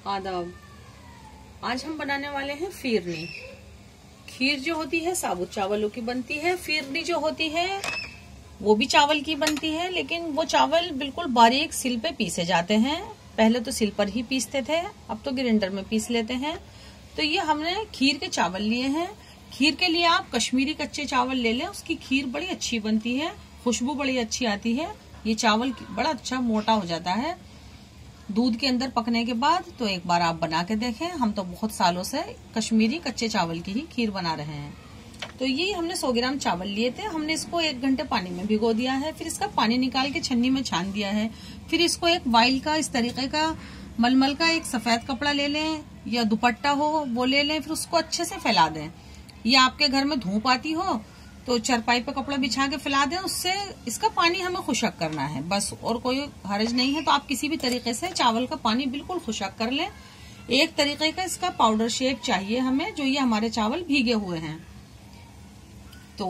आदाब। आज हम बनाने वाले हैं फिरनी। खीर जो होती है साबुत चावलों की बनती है, फिरनी जो होती है वो भी चावल की बनती है, लेकिन वो चावल बिल्कुल बारीक सिल पे पीसे जाते हैं। पहले तो सिल पर ही पीसते थे, अब तो ग्राइंडर में पीस लेते हैं। तो ये हमने खीर के चावल लिए हैं। खीर के लिए आप कश्मीरी कच्चे चावल ले लें, उसकी खीर बड़ी अच्छी बनती है, खुशबू बड़ी अच्छी आती है। ये चावल बड़ा अच्छा मोटा हो जाता है दूध के अंदर पकने के बाद। तो एक बार आप बना के देखें। हम तो बहुत सालों से कश्मीरी कच्चे चावल की ही खीर बना रहे हैं। तो ये हमने 100 ग्राम चावल लिए थे। हमने इसको 1 घंटे पानी में भिगो दिया है, फिर इसका पानी निकाल के छन्नी में छान दिया है। फिर इसको एक वाइल का इस तरीके का मलमल का एक सफेद कपड़ा ले लें या दुपट्टा हो वो ले लें, फिर उसको अच्छे से फैला दें। या आपके घर में धूप आती हो तो चरपाई पे कपड़ा बिछा के फैला दें, उससे इसका पानी हमें खुशक करना है बस, और कोई हर्ज नहीं है। तो आप किसी भी तरीके से चावल का पानी बिल्कुल खुशक कर लें। एक तरीके का इसका पाउडर शेप चाहिए हमें, जो ये हमारे चावल भीगे हुए हैं। तो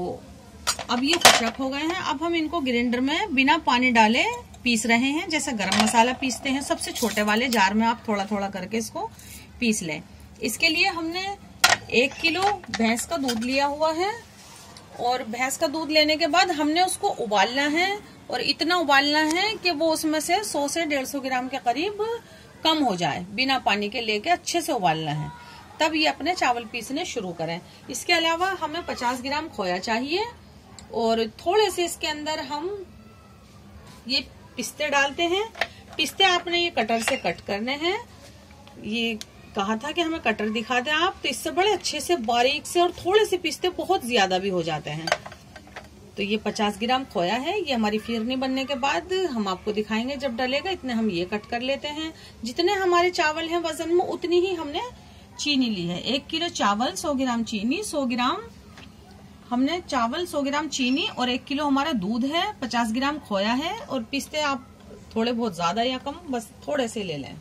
अब ये खुशक हो गए हैं। अब हम इनको ग्राइंडर में बिना पानी डाले पीस रहे हैं, जैसे गरम मसाला पीसते हैं। सबसे छोटे वाले जार में आप थोड़ा थोड़ा करके इसको पीस लें। इसके लिए हमने 1 किलो भैंस का दूध लिया हुआ है, और भैंस का दूध लेने के बाद हमने उसको उबालना है, और इतना उबालना है कि वो उसमें से 100 से 150 ग्राम के करीब कम हो जाए। बिना पानी के लेके अच्छे से उबालना है, तब ये अपने चावल पीसने शुरू करें। इसके अलावा हमें 50 ग्राम खोया चाहिए, और थोड़े से इसके अंदर हम ये पिस्ते डालते हैं। पिस्ते आपने ये कटर से कट करने हैं। ये कहा था कि हमें कटर दिखा दें आप, तो इससे बड़े अच्छे से बारीक से, और थोड़े से पिस्ते बहुत ज्यादा भी हो जाते हैं। तो ये 50 ग्राम खोया है। ये हमारी फिरनी बनने के बाद हम आपको दिखाएंगे जब डलेगा। इतने हम ये कट कर लेते हैं। जितने हमारे चावल हैं वजन में, उतनी ही हमने चीनी ली है। 1 किलो चावल 100 ग्राम चीनी, 100 ग्राम हमने चावल, 100 ग्राम चीनी, और 1 किलो हमारा दूध है, 50 ग्राम खोया है, और पिस्ते आप थोड़े बहुत ज्यादा या कम बस थोड़े से ले लें।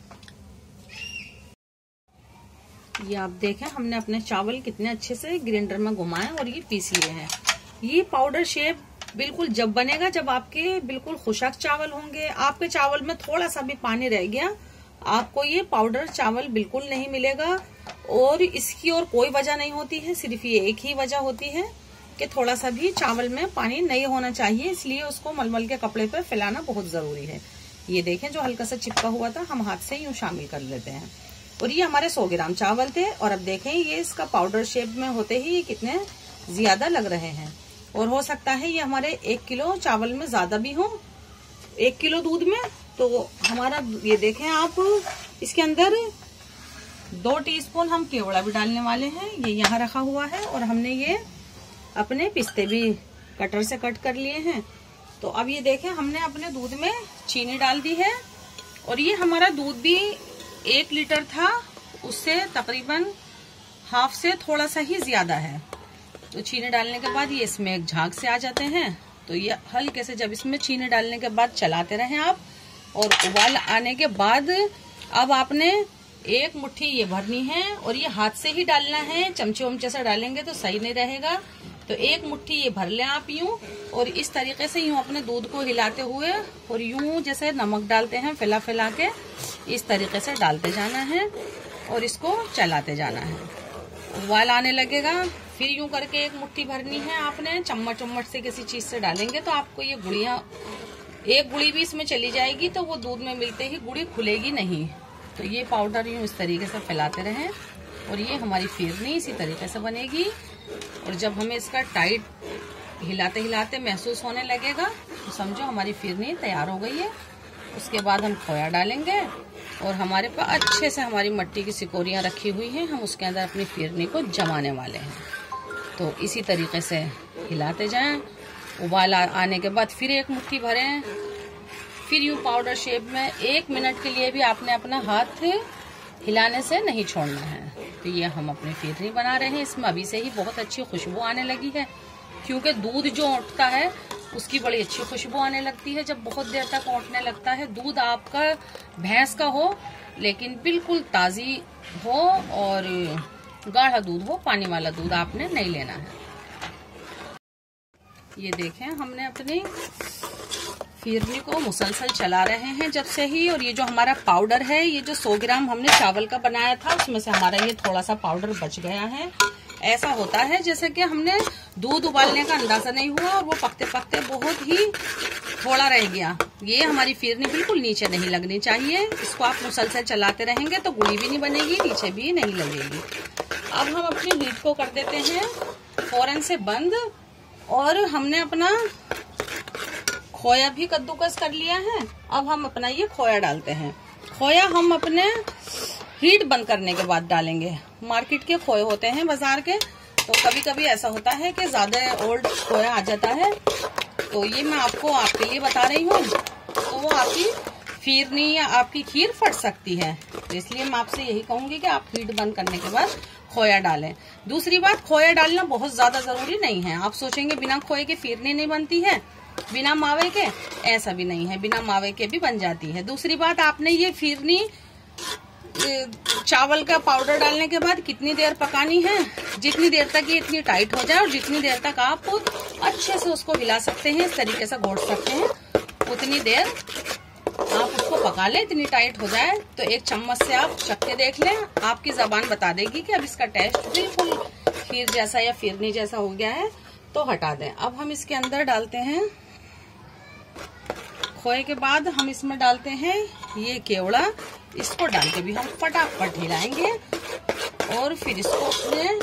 ये आप देखें हमने अपने चावल कितने अच्छे से ग्राइंडर में घुमाए और ये पीस लिए हैं। ये पाउडर शेप बिल्कुल जब बनेगा जब आपके बिल्कुल खुशक चावल होंगे। आपके चावल में थोड़ा सा भी पानी रह गया, आपको ये पाउडर चावल बिल्कुल नहीं मिलेगा। और इसकी और कोई वजह नहीं होती है, सिर्फ ये एक ही वजह होती है कि थोड़ा सा भी चावल में पानी नहीं होना चाहिए, इसलिए उसको मलमल के कपड़े पर फैलाना बहुत जरूरी है। ये देखें जो हल्का सा चिपका हुआ था, हम हाथ से यूं शामिल कर लेते हैं। और ये हमारे 100 ग्राम चावल थे, और अब देखें ये इसका पाउडर शेप में होते ही कितने ज्यादा लग रहे हैं। और हो सकता है ये हमारे 1 किलो चावल में ज्यादा भी हो, 1 किलो दूध में। तो हमारा ये देखें आप, इसके अंदर 2 टीस्पून हम केवड़ा भी डालने वाले हैं। ये यहाँ रखा हुआ है, और हमने ये अपने पिस्ते भी कटर से कट कर लिए हैं। तो अब ये देखें हमने अपने दूध में चीनी डाल दी है, और ये हमारा दूध भी 1 लीटर था, उससे तकरीबन हाफ से थोड़ा सा ही ज्यादा है। तो चीनी डालने के बाद ये इसमें एक झाग से आ जाते हैं। तो ये हल्के से जब इसमें चीनी डालने के बाद चलाते रहें आप, और उबाल आने के बाद अब आपने 1 मुट्ठी ये भरनी है, और ये हाथ से ही डालना है, चमचे वमचे से डालेंगे तो सही नहीं रहेगा। तो 1 मुट्ठी ये भर लें आप यूं, और इस तरीके से यूं अपने दूध को हिलाते हुए, और यूं जैसे नमक डालते हैं फैला फैला के, इस तरीके से डालते जाना है और इसको चलाते जाना है। उबाल आने लगेगा, फिर यूं करके 1 मुट्ठी भरनी है आपने। चम्मच चम्मच से किसी चीज से डालेंगे तो आपको ये गुड़ियां, 1 गुड़ी भी इसमें चली जाएगी, तो वो दूध में मिलते ही गुड़ी खुलेगी नहीं। तो ये पाउडर यूं इस तरीके से फैलाते रहें, और ये हमारी फिरनी इसी तरीके से बनेगी। और जब हमें इसका टाइट हिलाते हिलाते महसूस होने लगेगा तो समझो हमारी फिरनी तैयार हो गई है। उसके बाद हम खोया डालेंगे, और हमारे पास अच्छे से हमारी मिट्टी की सिकोरियां रखी हुई हैं, हम उसके अंदर अपनी फिरनी को जमाने वाले हैं। तो इसी तरीके से हिलाते जाएं। उबाल आने के बाद फिर 1 मुट्ठी भरें, फिर यूं पाउडर शेप में 1 मिनट के लिए भी आपने अपना हाथ हिलाने से नहीं छोड़ना है। तो ये हम अपनी फिरनी बना रहे हैं। इसमें अभी से ही बहुत अच्छी खुशबू आने लगी है, क्योंकि दूध जो उठता है उसकी बड़ी अच्छी खुशबू आने लगती है जब बहुत देर तक औंटने लगता है। दूध आपका भैंस का हो, लेकिन बिल्कुल ताजी हो, और गाढ़ा दूध हो, पानी वाला दूध आपने नहीं लेना है। ये देखें हमने अपनी फिरनी को मुसलसल चला रहे हैं जब से ही। और ये जो हमारा पाउडर है, ये जो 100 ग्राम हमने चावल का बनाया था, उसमें से हमारा ये थोड़ा सा पाउडर बच गया है। ऐसा होता है जैसे कि हमने दूध उबालने का अंदाजा नहीं हुआ और वो पकते पकते बहुत ही थोड़ा रह गया। ये हमारी फिरनी बिल्कुल नीचे नहीं लगनी चाहिए। इसको आप मुसलसल चलाते रहेंगे तो गुड़ी भी नहीं बनेगी, नीचे भी नहीं लगेगी। अब हम अपनी हीट को कर देते हैं फौरन से बंद। और हमने अपना खोया भी कद्दूकस कर लिया है। अब हम अपना ये खोया डालते हैं। खोया हम अपने हीट बंद करने के बाद डालेंगे। मार्केट के खोए होते हैं बाजार के, तो कभी कभी ऐसा होता है कि ज्यादा ओल्ड खोया आ जाता है। तो ये मैं आपको आपके लिए बता रही हूँ, तो वो आपकी फिरनी या आपकी खीर फट सकती है। तो इसलिए मैं आपसे यही कहूंगी कि आप हीट बंद करने के बाद खोया डालें। दूसरी बात, खोया डालना बहुत ज्यादा जरूरी नहीं है। आप सोचेंगे बिना खोए के फिरनी नहीं बनती है, बिना मावे के, ऐसा भी नहीं है, बिना मावे के भी बन जाती है। दूसरी बात, आपने ये फिरनी चावल का पाउडर डालने के बाद कितनी देर पकानी है, जितनी देर तक ये इतनी टाइट हो जाए और जितनी देर तक आप अच्छे से उसको हिला सकते हैं, इस तरीके से घोट सकते हैं, उतनी देर आप उसको पका लें। इतनी टाइट हो जाए तो एक चम्मच से आप चख के देख लें, आपकी जबान बता देगी कि अब इसका टेस्ट बिल्कुल खीर जैसा या फिरनी जैसा हो गया है, तो हटा दें। अब हम इसके अंदर डालते हैं खोए के बाद हम इसमें डालते हैं ये केवड़ा। इसको डाल के भी हम फटाफट हिलाएंगे और फिर इसको अपने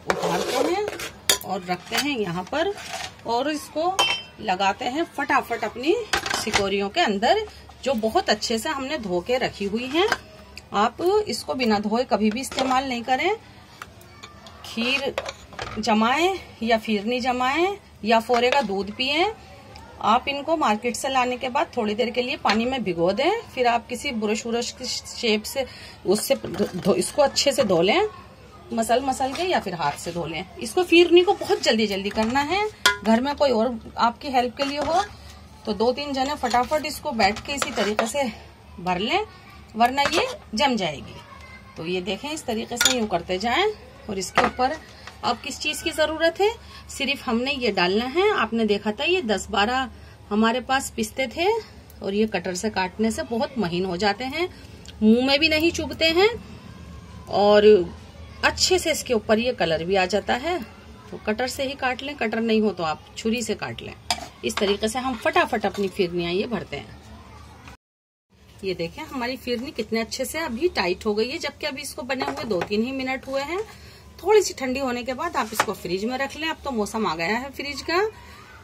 उतारते हैं और रखते हैं यहाँ पर और इसको लगाते हैं फटाफट अपनी सिकोरियों के अंदर, जो बहुत अच्छे से हमने धो के रखी हुई हैं। आप इसको बिना धोए कभी भी इस्तेमाल नहीं करें। खीर जमाएं या फिरनी जमाएं या फोरे का दूध पिएं। आप इनको मार्केट से लाने के बाद थोड़ी देर के लिए पानी में भिगो दें, फिर आप किसी ब्रश व्रश की शेप से उससे इसको अच्छे से धो लें, मसल के, या फिर हाथ से धो लें। इसको फिरनी को बहुत जल्दी जल्दी करना है। घर में कोई और आपकी हेल्प के लिए हो तो 2-3 जने फटाफट इसको बैठ के इसी तरीके से भर लें, वरना ये जम जाएगी। तो ये देखें, इस तरीके से यूं करते जाएं। और इसके ऊपर अब किस चीज की जरूरत है, सिर्फ हमने ये डालना है। आपने देखा था ये 10-12 हमारे पास पिस्ते थे और ये कटर से काटने से बहुत महीन हो जाते हैं, मुंह में भी नहीं चुभते हैं और अच्छे से इसके ऊपर ये कलर भी आ जाता है। तो कटर से ही काट लें, कटर नहीं हो तो आप छुरी से काट लें। इस तरीके से हम फटाफट अपनी फिरनियां ये भरते हैं। ये देखें हमारी फिरनी कितने अच्छे से अभी टाइट हो गई है, जबकि अभी इसको बने हुए 2-3 ही मिनट हुए हैं। थोड़ी सी ठंडी होने के बाद आप इसको फ्रिज में रख लें। अब तो मौसम आ गया है फ्रिज का।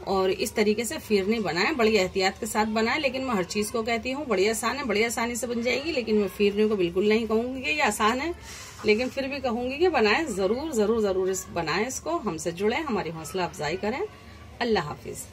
और इस तरीके से फिरनी बनाएं, बड़ी एहतियात के साथ बनाएं। लेकिन मैं हर चीज को कहती हूँ बड़ी आसान है, बड़ी आसानी से बन जाएगी, लेकिन मैं फिरनी को बिल्कुल नहीं कहूंगी कि ये आसान है, लेकिन फिर भी कहूंगी कि बनाएं, जरूर जरूर जरूर बनाएं। इसको हमसे जुड़े, हमारी हौसला अफजाई करें। अल्लाह हाफिज।